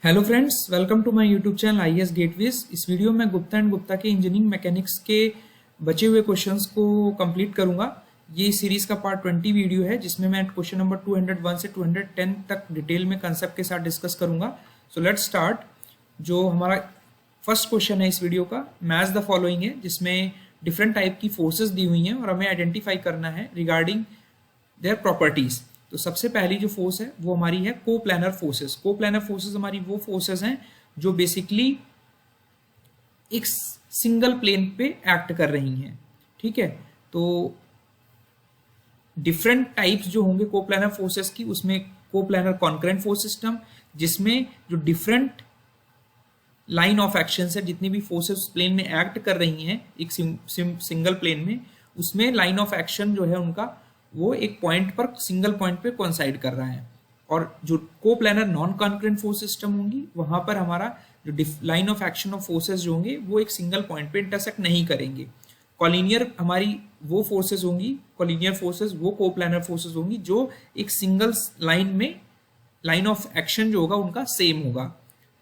Hello friends, welcome to my YouTube channel IAS gateways. इस वीडियो में गुप्ता एंड गुप्ता के इंजीनियरिंग मैकेनिक्स के बचे हुए क्वेश्चंस को कंप्लीट करूंगा। ये सीरीज का पार्ट 20 वीडियो है जिसमें मैं क्वेश्चन नंबर 201 से 210 तक डिटेल में कंसेप्ट के साथ डिस्कस करूंगा। So let's start. जो हमारा फर्स्ट क्वेश्चन है इस वीडियो का, मैच द फॉलोइंग है, जिसमें डिफरेंट टाइप की फोर्सेज दी हुई हैं और हमें आइडेंटिफाई करना है रिगार्डिंग देयर प्रॉपर्टीज। तो सबसे पहली जो फोर्स है वो हमारी है कोप्लानर फोर्सेस। कोप्लानर फोर्सेस हमारी वो फोर्सेस हैं जो बेसिकली एक सिंगल प्लेन पे एक्ट कर रही हैं। ठीक है, तो डिफरेंट टाइप्स जो होंगे कोप्लानर फोर्सेस की, उसमें कोप्लानर कॉन्करेंट फोर्स सिस्टम, जिसमें जो डिफरेंट लाइन ऑफ एक्शन है, जितनी भी फोर्सेस प्लेन में एक्ट कर रही हैं एक सिंगल प्लेन में, उसमें लाइन ऑफ एक्शन जो है उनका वो एक पॉइंट पर, सिंगल पॉइंट पे कोइंसाइड कर रहा है। और जो coplanar non concurrent force system होंगी वहां पर हमारा जो line of action of forces जो होंगे वो एक सिंगल पॉइंट पे इंटरसेक्ट नहीं करेंगे। कॉलिनियर हमारी वो फोर्सेस होंगी, कॉलिनियर फोर्सेस वो कोप्लानर फोर्सेस होंगी जो एक सिंगल लाइन में लाइन ऑफ एक्शन जो होगा उनका सेम होगा।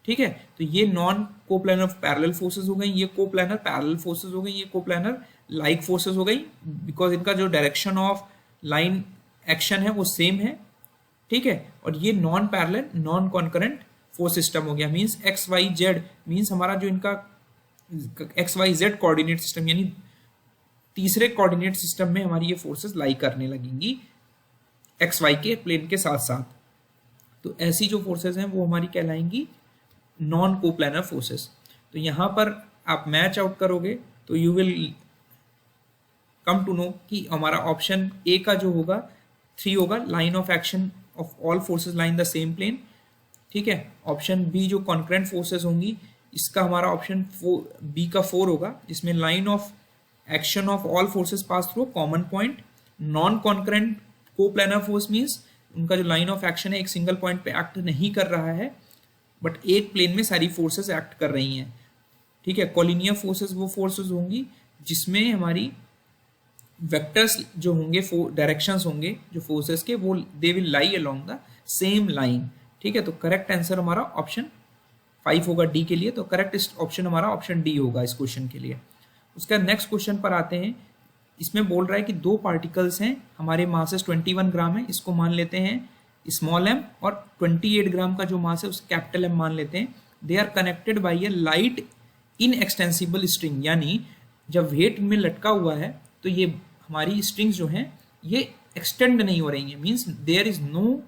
ठीक है, तो ये नॉन कोप्लानर पैरेलल फोर्सेस हो गई, ये कोप्लानर पैरेलल फोर्सेस हो गई, ये कोप्लानर लाइक फोर्सेस हो गई, बिकॉज इनका जो डायरेक्शन ऑफ लाइन एक्शन है वो सेम है। ठीक है, और ये non parallel non concurrent force system हो गया। Means X Y Z, means हमारा जो इनका X Y Z coordinate system, यानी तीसरे कोऑर्डिनेट सिस्टम में हमारी ये फोर्सेस लाई करने लगेंगी एक्स वाई के प्लेन के साथ साथ। तो ऐसी जो फोर्सेस हैं वो हमारी कहलाएंगी नॉन कोप्लानर फोर्सेस। तो यहां पर आप मैच आउट करोगे तो you will come to know कि हमारा ऑप्शन ए का जो होगा 3 होगा, line of action of all forces line the same plane. ठीक है, ऑप्शन बी जो कॉन्करेंट फोर्सेस होंगी इसका हमारा ऑप्शन बी का 4 होगा, जिसमें line of action of all forces pass through common point. Non concurrent coplanar force means उनका जो लाइन ऑफ एक्शन है एक सिंगल पॉइंट पे एक्ट नहीं कर रहा है, बट एक प्लेन में सारी फोर्सेस एक्ट कर रही हैं। ठीक है, कॉलिनियर फोर्सेस वो फोर्सेस होंगी जिसमें हमारी वेक्टर्स जो होंगे, डायरेक्शंस होंगे जो फोर्सेस के, वो they will lie along the same line. ठीक है, तो करेक्ट आंसर हमारा ऑप्शन 5 होगा डी के लिए। तो करेक्ट ऑप्शन हमारा ऑप्शन डी होगा इस क्वेश्चन के लिए। उसका नेक्स्ट क्वेश्चन पर आते हैं। इसमें बोल रहा है कि 2 पार्टिकल्स हैं, हमारे मासेस 21 ग्राम है, इसको मान लेते हैं स्मॉल एम, और 28 ग्राम का जो मास है उस कैपिटल एम मान लेते हैं। They are connected by a light inextensible string, यानी जब वेट में लटका हुआ है तो ये हमारी स्ट्रिंग्स जो हैं ये एक्सटेंड नहीं हो रही हैं, means there is no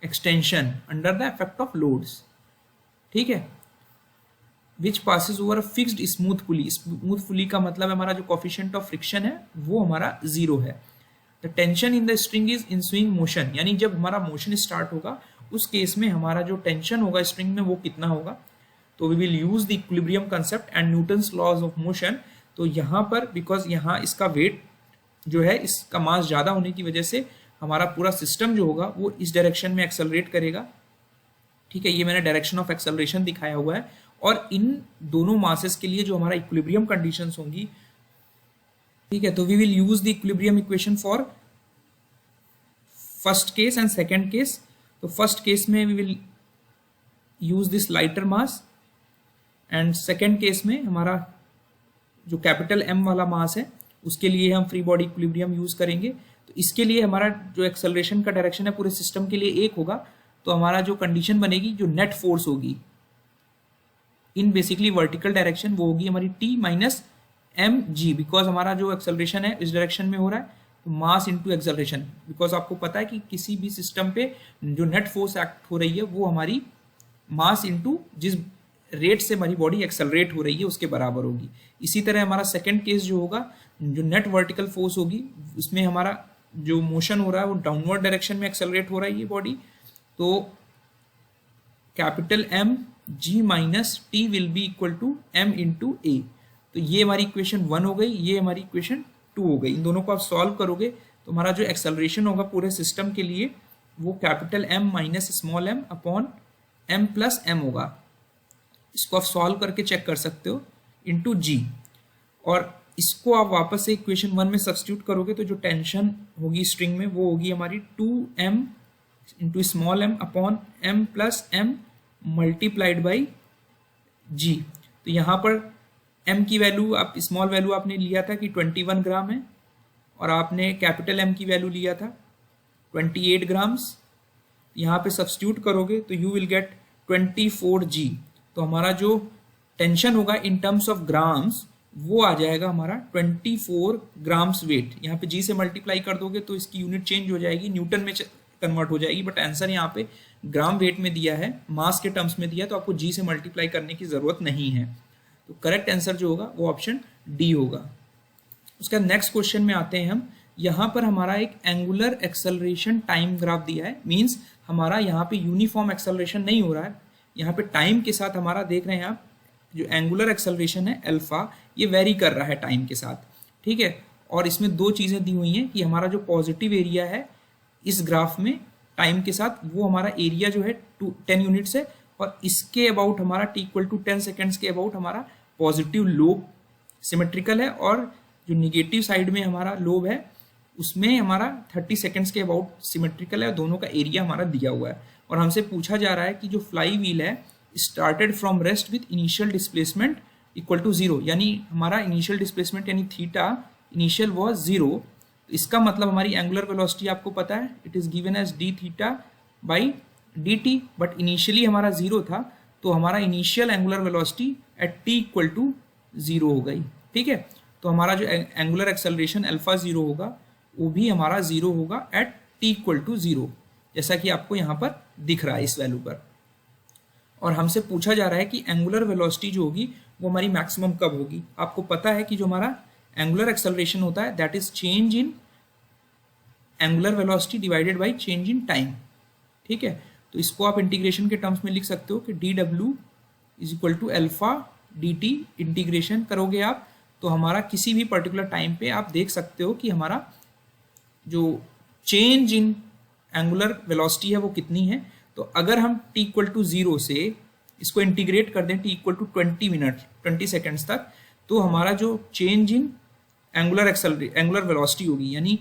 extension under the effect of loads. ठीक है, which passes over a fixed smooth pulley. Smooth pulley का मतलब हमारा जो कोफिशिएंट ऑफ फ्रिक्शन है वो हमारा 0 है। The tension in the string is in swing motion, यानी जब हमारा मोशन स्टार्ट होगा उस केस में हमारा जो टेंशन होगा स्ट्रिंग में वो कितना होगा। तो we will use the equilibrium concept and Newton's laws of motion. तो यहाँ पर बिकॉज यहाँ इसका वेट जो है, इसका मास ज्यादा होने की वजह से हमारा पूरा सिस्टम जो होगा वो इस डायरेक्शन में एक्सेलरेट करेगा। ठीक है, ये मैंने डायरेक्शन ऑफ एक्सेलरेशन दिखाया हुआ है। और इन दोनों मासेस के लिए जो हमारा इक्विलिब्रियम कंडीशंस होंगी, ठीक है, तो we will use the equilibrium equation for first case and second case. तो फर्स्ट केस में we will use this lighter mass, and second case में हमारा जो कैपिटल एम वाला मास है उसके लिए हम फ्री बॉडी इक्विलिब्रियम यूज करेंगे। तो इसके लिए हमारा जो एक्सेलरेशन का डायरेक्शन है पूरे सिस्टम के लिए 1 होगा। तो हमारा जो कंडीशन बनेगी, जो नेट फोर्स होगी इन बेसिकली वर्टिकल डायरेक्शन, वो होगी हमारी T minus M G, because हमारा जो एक्सेलरेशन है इस डायरेक्शन में हो रहा है, तो मास इंटू एक्सेलरेशन। बिकॉज आपको पता है कि किसी भी सिस्टम पे जो नेट फोर्स एक्ट हो रही है वो हमारी मास इंटू जिस रेट से हमारी बॉडी एक्सेलरेट हो रही है उसके बराबर होगी। इसी तरह हमारा सेकंड केस जो होगा, जो नेट वर्टिकल फोर्स होगी, उसमें हमारा जो मोशन हो रहा है वो डाउनवर्ड डायरेक्शन में एक्सेलरेट हो रही है बॉडी। तो capital M G minus T will be equal to M into A. तो ये हमारी इक्वेशन 1 हो गई, ये हमारी इक्वेशन 2 हो गई। इन दोनों को आप सॉल्व करोगे तो हमारा जो एक्सेलरेशन होगा पूरे सिस्टम के लिए वो capital M minus small M upon M plus M होगा। इसको आप सॉल्व करके चेक कर सकते हो, इंटू जी। और इसको आप वापस से इक्वेशन 1 में सब्स्टिट्यूट करोगे तो जो टेंशन होगी स्ट्रिंग में वो होगी हमारी 2m into small M upon m plus m multiplied by G. तो यहाँ पर m की वैल्यू, आप स्मॉल वैल्यू आपने लिया था कि 21 ग्राम है, और आपने कैपिटल M की वैल्यू लिया था 28 ग्राम्स। यहाँ पे सब्स्टिट्यूट करोगे तो यू विल गेट 24G। तो हमारा जो टेंशन होगा इन टर्म्स ऑफ ग्राम्स वो आ जाएगा हमारा 24 ग्राम्स वेट। यहाँ पे G से मल्टीप्लाई कर दोगे तो इसकी यूनिट चेंज हो जाएगी, न्यूटन में कन्वर्ट हो जाएगी, बट आंसर यहाँ पे ग्राम वेट में दिया है, मास के टर्म्स में दिया, तो आपको G से मल्टीप्लाई करने की जरूरत नहीं है। तो करेक्ट आंसर जो होगा वो ऑप्शन डी होगा। उसका नेक्स्ट क्वेश्चन में आते हैं हम। यहाँ पर हमारा एक एंगुलर एक्सेलरेशन टाइम ग्राफ दिया है, मींस हमारा यहाँ पे यूनिफॉर्म एक्सेलरेशन नहीं हो रहा है, यहाँ पे टाइम के साथ हमारा देख रहे हैं आप जो एंगुलर एक्सेलरेशन है अल्फा, ये वेरी कर रहा है टाइम के साथ, ठीक है। और इसमें दो चीज़ें दी हुई हैं कि हमारा जो पॉजिटिव एरिया है इस ग्राफ में टाइम के साथ, वो हमारा एरिया जो है 10 यूनिट्स है, और इसके अबाउट हमारा t इक्वल टू 10 सेकेंड्स के अबाउट हमारा पॉजिटिव लोब सिमेट्रिकल है, और जो निगेटिव साइड में हमारा लोब है उसमें हमारा 30 सेकेंड्स के अबाउट सिमेट्रिकल है, और दोनों का एरिया हमारा दिया हुआ है। और हमसे पूछा जा रहा है कि जो फ्लाई व्हील है started from rest with initial displacement equal to 0, यानी हमारा इनिशियल डिस्प्लेसमेंट यानी थीटा इनिशियल वॉज 0। तो इसका मतलब हमारी एंगुलर वेलोसिटी आपको पता है, it is given as D theta by D T, but initially हमारा 0 था, तो हमारा initial angular velocity at T equal to 0 हो गई, ठीक है। तो हमारा जो एंगुलर एक्सेलरेशन अल्फा 0 होगा वो भी हमारा 0 होगा एट टी इक्वल टू 0, जैसा कि आपको यहाँ पर दिख रहा है इस वैल्यू पर। और हमसे पूछा जा रहा है कि एंगुलर वेलोसिटी जो होगी वो हमारी मैक्सिमम कब होगी। आपको पता है कि जो हमारा एंगुलर एक्सेलरेशन होता है that is change in angular velocity divided by change in time, ठीक है। तो इसको आप इंटीग्रेशन के टर्म्स में लिख सकते हो कि D W is equal to alpha D T. Integration करोगे आप तो हमारा किसी भी पर्टिकुलर टाइम पे आप देख सकते हो कि हमारा जो चेंज इन एंगुलर वेलोसिटी है वो कितनी है। तो अगर हम t इक्वल टू 0 से इसको इंटीग्रेट कर दें t इक्वल टू 20 सेकेंड्स तक, तो हमारा जो चेंज इन एंगुलर वेलोसिटी होगी, यानी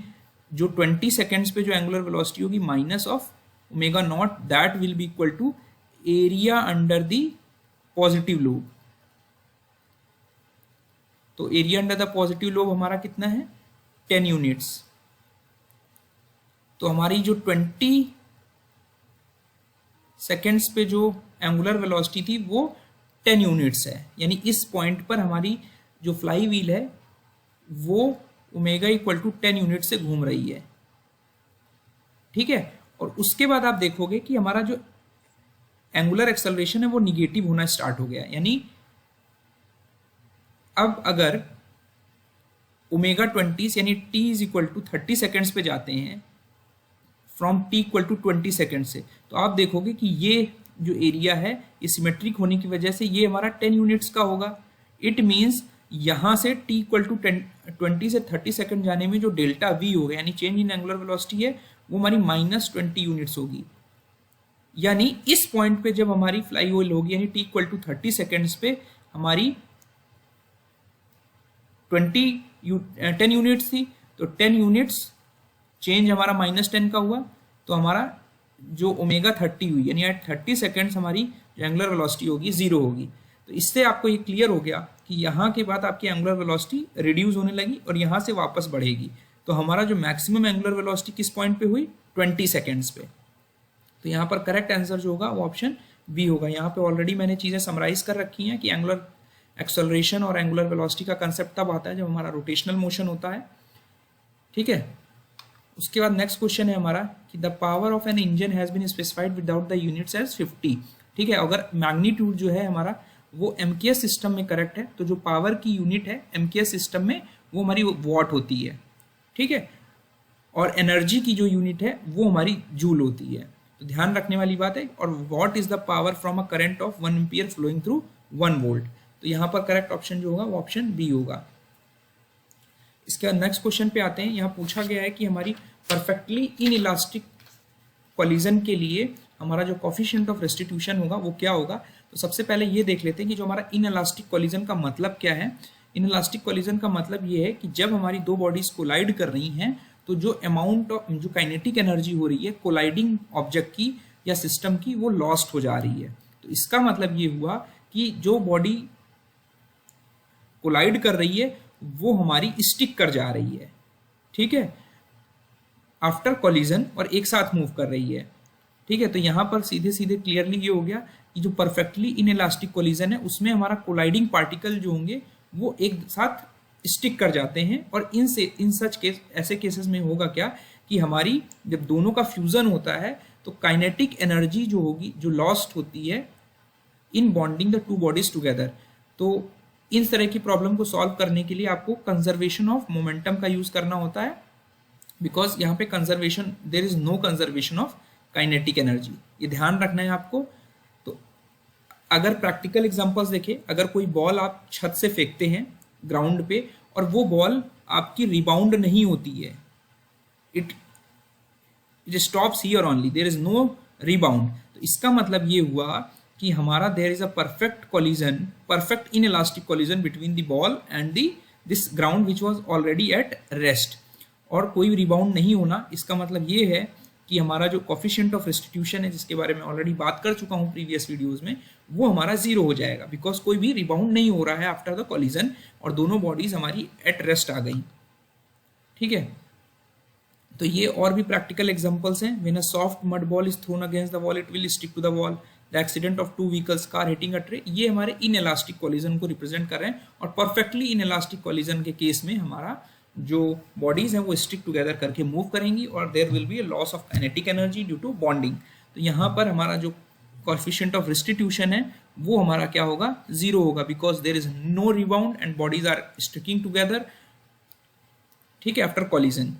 जो 20 सेकेंड्स पे जो एंगुलर वेलोसिटी होगी minus of omega not, that will be equal to area under the positive lobe. तो area under the positive lobe हमारा कितना है 10 यूनिट्स। तो हमारी जो 20 सेकेंड्स पे जो एंगुलर वेलोसिटी थी वो 10 यूनिट्स है, यानी इस पॉइंट पर हमारी जो फ्लाई व्हील है वो ओमेगा इक्वल टू 10 यूनिट से घूम रही है, ठीक है। और उसके बाद आप देखोगे कि हमारा जो एंगुलर एक्सेलरेशन है वो निगेटिव होना स्टार्ट हो गया, यानी अब अगर ओमेगा 20 यानी t is equal to 30 seconds पे जाते हैं from t equal to 20 second से, तो आप देखोगे कि ये जो एरिया है ये सिमेट्रिक होने की वजह से ये हमारा 10 यूनिट्स का होगा। इट मीन्स यहाँ से t इक्वल टू 20 से 30 सेकेंड जाने में जो डेल्टा v होगा यानी चेंज इन एंगुलर वेलोसिटी है वो हमारी -20 यूनिट्स होगी। यानी इस पॉइंट पे जब हमारी फ्लाई व्हील होगी यानी t इक्वल टू 30 सेकेंड्स पे हमारी 10 यूनिट्स थी, तो 10 यूनिट्स चेंज हमारा -10 का हुआ, तो हमारा जो ओमेगा 30 हुई यानी एट 30 सेकेंड्स हमारी जो एंगुलर वेलोसिटी होगी 0 होगी। तो इससे आपको ये क्लियर हो गया कि यहाँ के बाद आपकी एंगुलर वेलोसिटी रिड्यूस होने लगी और यहाँ से वापस बढ़ेगी। तो हमारा जो मैक्सिमम एंगुलर वेलोसिटी किस पॉइंट पे हुई 20 सेकेंड्स पे। तो यहाँ पर करेक्ट आंसर जो होगा वो ऑप्शन बी होगा। यहाँ पे ऑलरेडी मैंने चीज़ें समराइज कर रखी हैं कि एंगुलर एक्सेलरेशन और एंगुलर वेलोसिटी का कंसेप्ट तब आता है जब हमारा रोटेशनल मोशन होता है, ठीक है। उसके बाद नेक्स्ट क्वेश्चन है हमारा कि the power of an engine has been specified without the units as 50, ठीक है। अगर मैग्नीट्यूड जो है हमारा वो एमकेएस सिस्टम में करेक्ट है तो जो पावर की यूनिट है एमकेएस सिस्टम में वो हमारी वॉट होती है, ठीक है। और एनर्जी की जो यूनिट है वो हमारी जूल होती है। तो ध्यान रखने वाली बात है। और what is the power from a current of 1 ampere flowing through 1 volt. तो यहाँ पर करेक्ट ऑप्शन जो होगा वो ऑप्शन बी होगा। इसके बाद नेक्स्ट क्वेश्चन पे आते हैं। यहाँ पूछा गया है कि हमारी परफेक्टली इनइलास्टिक कोलिजन के लिए हमारा जो कोफिशिएंट ऑफ रेस्टिट्यूशन होगा वो क्या होगा। तो सबसे पहले ये देख लेते हैं कि जो हमारा इनइलास्टिक कोलिजन का मतलब क्या है। इनइलास्टिक कोलिजन का मतलब ये है कि जब हमारी दो बॉडीज कोलाइड कर रही हैं तो जो अमाउंट ऑफ जो काइनेटिक एनर्जी हो रही है कोलाइडिंग ऑब्जेक्ट की या सिस्टम की वो लॉस्ट हो जा रही है। तो इसका मतलब ये हुआ कि जो बॉडी कोलाइड कर रही है वो हमारी स्टिक कर जा रही है, ठीक है, आफ्टर कोलिजन, और एक साथ मूव कर रही है, ठीक है। तो यहाँ पर सीधे सीधे क्लियरली ये हो गया कि जो परफेक्टली इनइलास्टिक कोलिजन है उसमें हमारा कोलाइडिंग पार्टिकल जो होंगे वो एक साथ स्टिक कर जाते हैं, और इन सच केस ऐसे केसेस में होगा क्या कि हमारी जब दोनों का फ्यूजन होता है तो काइनेटिक एनर्जी जो होगी, जो लॉस्ट होती है in bonding the two bodies together. तो इन तरह की प्रॉब्लम को सॉल्व करने के लिए आपको कंजर्वेशन ऑफ मोमेंटम का यूज करना होता है, बिकॉज यहाँ पे conservation, there is no conservation of kinetic energy, ये ध्यान रखना है आपको। तो अगर प्रैक्टिकल एग्जांपल्स देखें, अगर कोई बॉल आप छत से फेंकते हैं ग्राउंड पे और वो बॉल आपकी रिबाउंड नहीं होती है, it stops here only, there is no rebound, तो इसका मतलब ये हुआ कि हमारा there is a perfect collision, perfect inelastic collision between the ball and this ground which was already at rest, और कोई रिबाउंड नहीं होना। इसका मतलब ये है कि हमारा जो कोफिशिएंट ऑफ रेस्टिट्यूशन है, जिसके बारे में ऑलरेडी बात कर चुका हूँ प्रीवियस वीडियोस में, वो हमारा जीरो हो जाएगा, बिकॉज कोई भी रिबाउंड नहीं हो रहा है आफ्टर द कोलिजन, और दोनों बॉडीज हमारी एट रेस्ट आ गई, ठीक है। तो ये और भी प्रैक्टिकल एग्जांपल्स हैं। When a soft mud ball is thrown against the wall it will stick to the wall, the accident of two vehicles car hitting a tree, ये हमारे इनइलास्टिक कोलिजन को रिप्रेजेंट कर रहे हैं, और परफेक्टली इनइलास्टिक कोलिजन के case में हमारा जो बॉडीज हैं वो स्टिक टुगेदर करके मूव करेंगी, और there will be a loss of kinetic energy due to bonding. तो यहाँ पर हमारा जो कोएफिशिएंट ऑफ रेस्टिट्यूशन है वो हमारा क्या होगा, जीरो होगा, because there is no rebound and bodies are sticking together, ठीक है, आफ्टर कोलिजन।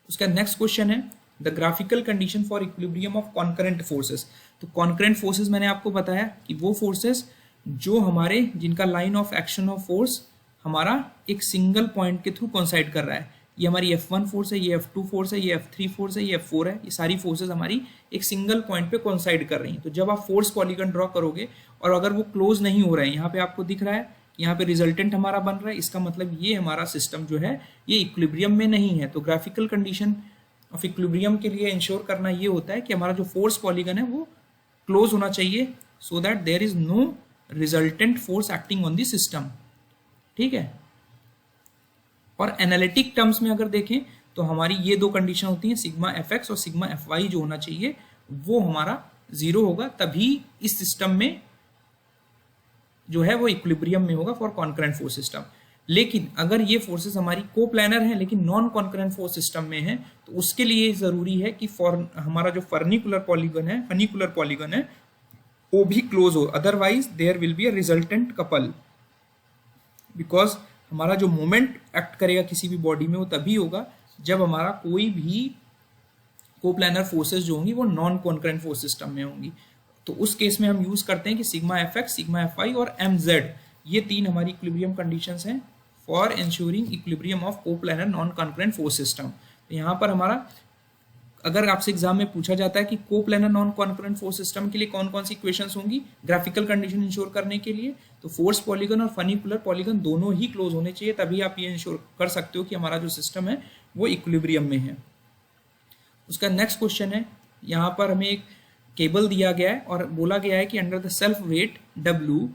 उसका नेक्स्ट क्वेश्चन है the graphical condition for equilibrium of concurrent forces. तो कॉन्करेंट फोर्सेस मैंने आपको बताया कि वो फोर्सेस जो हमारे, जिनका line of action of force हमारा एक सिंगल पॉइंट के थ्रू कोइंसाइड कर रहा है। ये हमारी F1 फोर्स है, ये F2 फोर्स है, ये F3 फोर्स है, ये F4 है, ये सारी फोर्सेस हमारी एक सिंगल पॉइंट पे कोइंसाइड कर रही हैं। तो जब आप फोर्स पॉलीगन ड्रॉ करोगे और अगर वो क्लोज नहीं हो रहे हैं, यहाँ पे आपको दिख रहा है, यहाँ पे रिजल्टेंट हमारा बन रहा है, इसका मतलब ये हमारा सिस्टम जो है ये इक्विलिब्रियम में नहीं है। तो ग्राफिकल कंडीशन ऑफ इक्विलिब्रियम के लिए इंश्योर करना ये होता है कि हमारा जो फोर्स पॉलीगन है वो क्लोज होना चाहिए, so that there is no resultant force acting on the system, ठीक है। और एनालिटिक टर्म्स में अगर देखें तो हमारी ये दो कंडीशन होती हैं, सिग्मा fx और सिग्मा fy जो होना चाहिए वो हमारा जीरो होगा, तभी इस सिस्टम में जो है वो इक्विलिब्रियम में होगा फॉर कॉन्करेंट फोर्स सिस्टम। लेकिन अगर ये फोर्सेस हमारी कोप्लानर हैं लेकिन नॉन कॉन्करेंट फोर्स सिस्टम में है, तो उसके लिए जरूरी है कि फॉर हमारा जो फर्निकुलर पॉलीगन है वो भी क्लोज हो, otherwise there will be a resultant couple, because हमारा जो मोमेंट एक्ट करेगा किसी भी बॉडी में वो तभी होगा जब हमारा कोई भी कोप्लानर फोर्सेस जो होंगी वो नॉन कॉन्करेंट फोर्स सिस्टम में होंगी। तो उस केस में हम यूज करते हैं कि सिग्मा fx, सिग्मा fy और mz, ये तीन हमारी इक्विलिब्रियम कंडीशंस हैं for ensuring equilibrium of coplanar non concurrent force system. तो यहाँ पर हमारा, अगर आपसे एग्जाम में पूछा जाता है कि coplanar non concurrent force system के लिए कौन कौन सी इक्वेशंस होंगी ग्राफिकल कंडीशन इंश्योर करने के लिए, तो फोर्स पॉलीगन और फर्निकुलर पॉलीगन दोनों ही क्लोज होने चाहिए, तभी आप ये इंश्योर कर सकते हो कि हमारा जो सिस्टम है वो इक्विलिब्रियम में है। उसका नेक्स्ट क्वेश्चन है, यहाँ पर हमें एक केबल दिया गया है और बोला गया है कि under the self weight W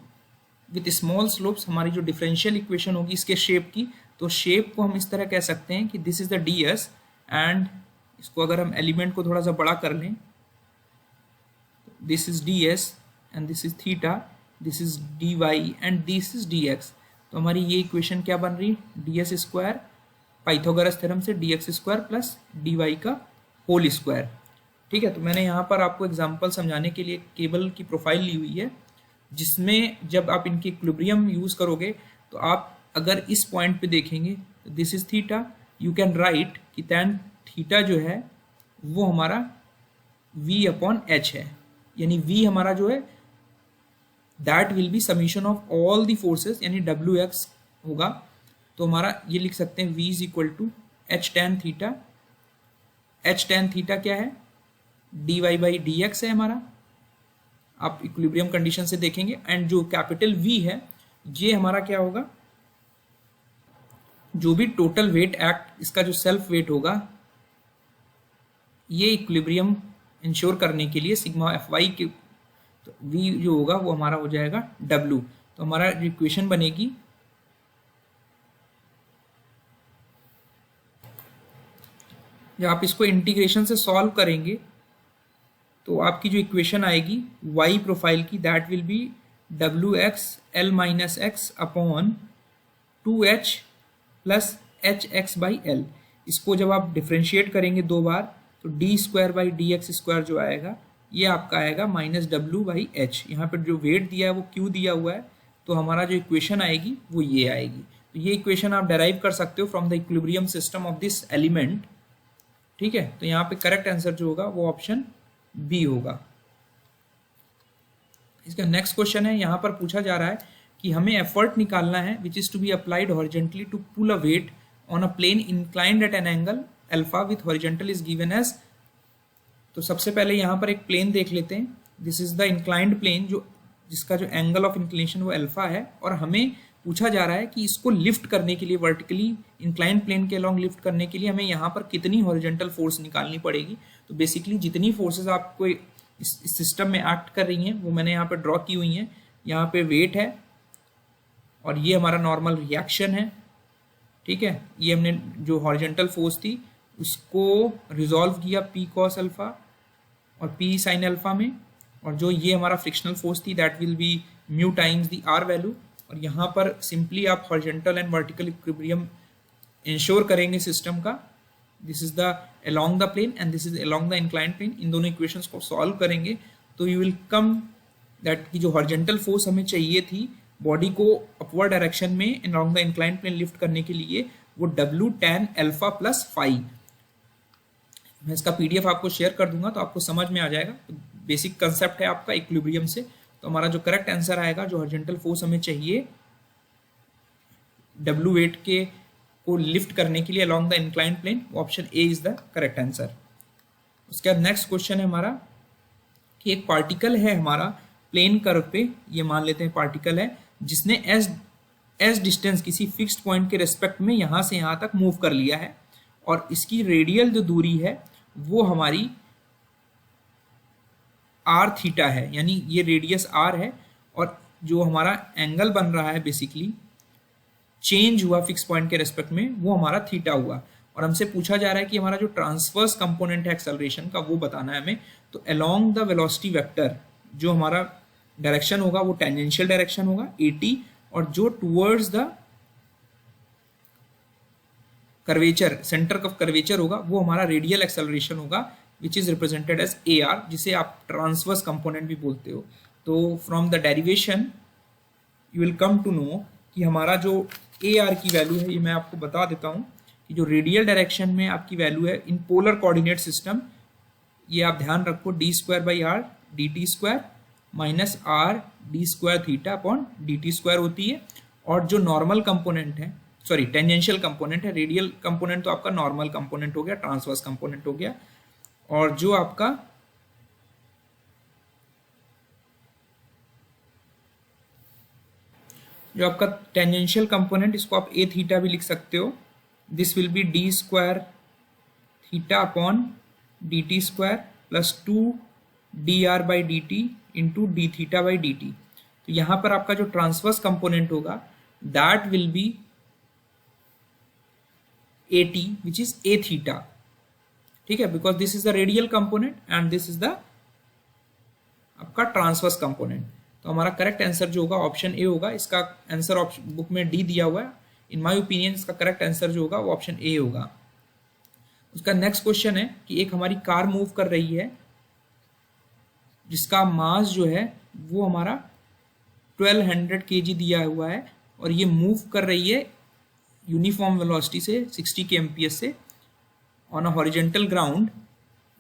with small slopes, हमारी जो डिफरेंशियल इक्वेशन होगी इसके शेप की, तो शेप को हम इस तरह कह सकते हैं कि this is the ds, and इसको अगर हम एलिमेंट को थोड़ा सा बड़ा कर लें, this is ds and this is theta, this is dy and this is dx। तो हमारी ये इक्वेशन क्या बन रही, ds स्क्वायर पाइथागोरस थ्योरम से dx स्क्वायर प्लस dy का होल स्क्वायर, ठीक है। तो मैंने यहाँ पर आपको एग्जांपल समझाने के लिए केबल की प्रोफाइल ली हुई है, जिसमें जब आप इनकी इक्विलिब्रियम यूज करोगे तो आप अगर इस पॉइंट पे देखेंगे, this is theta, you can write कि tan थीटा जो है वो हमारा v/h है, यानी v हमारा जो है that will B summation of all the forces, यानी wx होगा। तो हमारा ये लिख सकते हैं v is equal to h tan theta, h tan theta क्या है, dy बाई dx है हमारा, आप इक्विलिब्रियम कंडीशन से देखेंगे, एंड जो कैपिटल V है ये हमारा क्या होगा, जो भी टोटल वेट एक्ट, इसका जो सेल्फ वेट होगा, ये इक्विलिब्रियम इंश्योर करने के लिए सिग्मा fy तो v जो होगा वो हमारा हो जाएगा w। तो हमारा इक्वेशन बनेगी जब आप इसको इंटीग्रेशन से सॉल्व करेंगे तो आपकी जो इक्वेशन आएगी y प्रोफाइल की, that will B wx l minus x upon 2h plus hx by L. इसको जब आप डिफ्रेंशिएट करेंगे दो बार तो D square by D x square जो आएगा ये आपका आएगा माइनस डब्ल्यू बाई एच। यहाँ पर जो वेट दिया है वो क्यू दिया हुआ है, तो हमारा जो इक्वेशन आएगी वो ये आएगी। तो ये इक्वेशन आप डेराइव कर सकते हो from the equilibrium system of this element. ठीक है, तो यहाँ पे करेक्ट आंसर जो होगा वो ऑप्शन बी होगा। इसका नेक्स्ट क्वेश्चन है, यहाँ पर पूछा जा रहा है कि हमें एफर्ट निकालना है which is to be applied horizontally to pull a weight on a plane inclined at an angle alpha with horizontal is given as. तो सबसे पहले यहाँ पर एक प्लेन देख लेते हैं। This is the inclined plane जिसका जो एंगल ऑफ इंक्लिनेशन वो अल्फा है, और हमें पूछा जा रहा है कि इसको लिफ्ट करने के लिए वर्टिकली इंक्लाइंड प्लेन के अलॉन्ग लिफ्ट करने के लिए हमें यहाँ पर कितनी हॉरिजेंटल फोर्स निकालनी पड़ेगी। तो बेसिकली जितनी फोर्सेस आपको इस सिस्टम में एक्ट कर रही हैं वो मैंने यहाँ पर ड्रॉ की हुई हैं। यहाँ पे वेट है और ये हमारा नॉर्मल रिएक्शन है। ठीक है, ये हमने जो हॉरिजेंटल फोर्स थी उसको रिजॉल्व किया पी कॉस अल्फा और पी साइन अल्फा में, और जो ये हमारा फ्रिक्शनल फोर्स थी that will be mu times the R value. और यहाँ पर सिंपली आप horizontal and vertical equilibrium ensure करेंगे सिस्टम का। This is the along the plane and this is along the inclined plane. इन दोनों इक्वेशंस को सॉल्व करेंगे तो यू विल कम दैट की जो हॉरिजेंटल फोर्स हमें चाहिए थी बॉडी को अपवर्ड डायरेक्शन में along the inclined plane lift करने के लिए, वो w tan alpha plus phi. मैं इसका पीडीएफ आपको शेयर कर दूंगा तो आपको समझ में आ जाएगा। बेसिक कंसेप्ट है आपका इक्विलिब्रियम से। तो हमारा जो करेक्ट आंसर आएगा, जो हॉरिजेंटल फोर्स हमें चाहिए w वेट के को लिफ्ट करने के लिए along the inclined plane, option A is the correct answer. उसके बाद नेक्स्ट क्वेश्चन है हमारा कि एक पार्टिकल है हमारा प्लेन कर्व पे, ये मान लेते हैं पार्टिकल है जिसने एस डिस्टेंस किसी फिक्स्ड पॉइंट के रेस्पेक्ट में यहाँ से यहाँ तक मूव कर लिया है, और इसकी रेडियल जो दूरी है वो हमारी आर थीटा है, यानी ये रेडियस आर है, और जो हमारा एंगल बन रहा है बेसिकली चेंज हुआ फिक्स पॉइंट के रेस्पेक्ट में वो हमारा थीटा हुआ। और हमसे पूछा जा रहा है कि हमारा जो ट्रांसवर्स कंपोनेंट है एक्सेलरेशन का वो बताना है हमें। तो अलोंग द वेलोसिटी वेक्टर जो हमारा डायरेक्शन होगा वो टेंजेंशियल डायरेक्शन होगा AT, और जो towards the curvature centre of curvature होगा वो हमारा रेडियल एक्सेलरेशन होगा which is represented as AR, जिसे आप ट्रांसवर्स कंपोनेंट भी बोलते हो। तो from the derivation you will come to know कि हमारा जो AR की वैल्यू है, ये मैं आपको बता देता हूँ कि जो रेडियल डायरेक्शन में आपकी वैल्यू है इन पोलर कोऑर्डिनेट सिस्टम, ये आप ध्यान रखो D square by R dt square minus R D square theta upon dt square होती है। और जो नॉर्मल कंपोनेंट है, सॉरी टेंजेंशियल कंपोनेंट है, रेडियल कंपोनेंट तो आपका नॉर्मल कंपोनेंट हो गया, ट्रांसवर्स कंपोनेंट हो गया, और जो आपका टेंजेंशियल कंपोनेंट, इसको आप ए थीटा भी लिख सकते हो। This will be D square theta upon dt square plus 2 dr by dt into D theta by dt। तो यहाँ पर आपका जो ट्रांसवर्स कंपोनेंट होगा that will B AT which is a theta. ठीक है, because this is the radial component and this is the आपका transverse component. तो हमारा करेक्ट आंसर जो होगा ऑप्शन ए होगा। इसका आंसर ऑप्शन बुक में डी दिया हुआ है, इन माय ओपिनियन इसका करेक्ट आंसर जो होगा वो ऑप्शन ए होगा। उसका नेक्स्ट क्वेश्चन है कि एक हमारी कार मूव कर रही है जिसका मास जो है वो हमारा 1200 kg दिया हुआ है, और ये मूव कर रही है यूनिफॉर्म वेलोसिटी से 60 kmph से on a horizontal ground,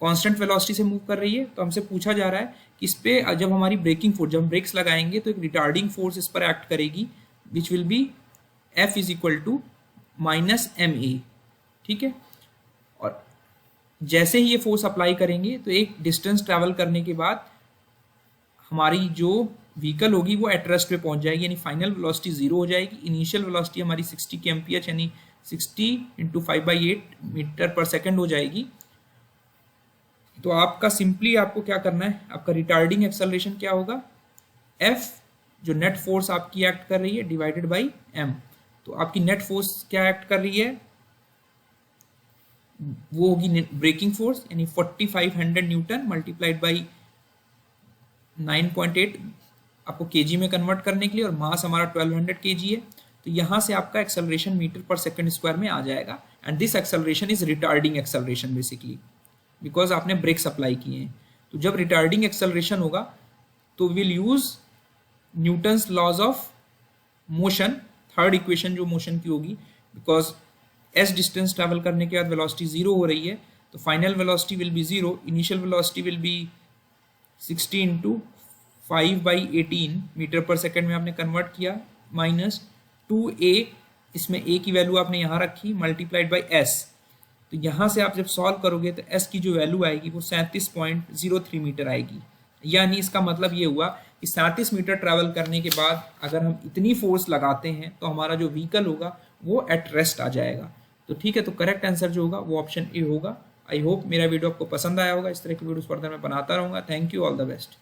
constant velocity से मूव कर रही है। तो हमसे पूछा जा रहा है कि इस पे जब हमारी ब्रेकिंग फोर्स, जब हम ब्रेक्स लगाएंगे तो एक रिटार्डिंग फोर्स इस पर एक्ट करेगी which will be F is equal to minus MA। ठीक है, और जैसे ही ये फोर्स अप्लाई करेंगे तो एक डिस्टेंस ट्रैवल करने के बाद हमारी जो व्हीकल होगी वो एट रेस्ट पे पहुंच जाएगी, यानी फाइनल वेलोसिटी 0 हो जाएगी। इनिशियल वेलोसिटी हमारी 60 kmph यानी 60 × 5/8 मीटर पर सेकेंड हो जाएगी। तो आपका सिंपली आपको क्या करना है, आपका रिटार्डिंग एक्सेलरेशन क्या होगा, F जो नेट फोर्स आपकी एक्ट कर रही है डिवाइडेड बाई M। तो आपकी नेट फोर्स क्या एक्ट कर रही है, वो होगी ब्रेकिंग फोर्स यानी 4500 न्यूटन मल्टीप्लाइड बाई 9.8 आपको केजी में कन्वर्ट करने के लिए, और मास हमारा 1200 केजी है। तो यहाँ से आपका acceleration metre per second square में आ जाएगा। And this acceleration is retarding acceleration basically, because आपने ब्रेक अप्लाई किए हैं। तो जब रिटार्डिंग एक्सेलरेशन होगा तो will use Newton's laws of motion, third equation जो मोशन की होगी, बिकॉज एस डिस्टेंस ट्रैवल करने के बाद वेलोसिटी 0 हो रही है, तो final velocity will be 0, initial velocity will be 60 into 5/18 metre per second में आपने कन्वर्ट किया, माइनस 2a, इसमें a की वैल्यू आपने यहाँ रखी, मल्टीप्लाइड बाई s। तो यहाँ से आप जब सॉल्व करोगे तो s की जो वैल्यू आएगी वो 37.03 मीटर आएगी। यानी इसका मतलब ये हुआ कि 37 मीटर ट्रैवल करने के बाद अगर हम इतनी फोर्स लगाते हैं तो हमारा जो व्हीकल होगा वो एट रेस्ट आ जाएगा। तो ठीक है, तो करेक्ट आंसर जो होगा वो ऑप्शन ए होगा। आई होप मेरा वीडियो आपको पसंद आया होगा। इस तरह की वीडियोस फर्दर मैं बनाता रहूँगा। Thank you, all the best.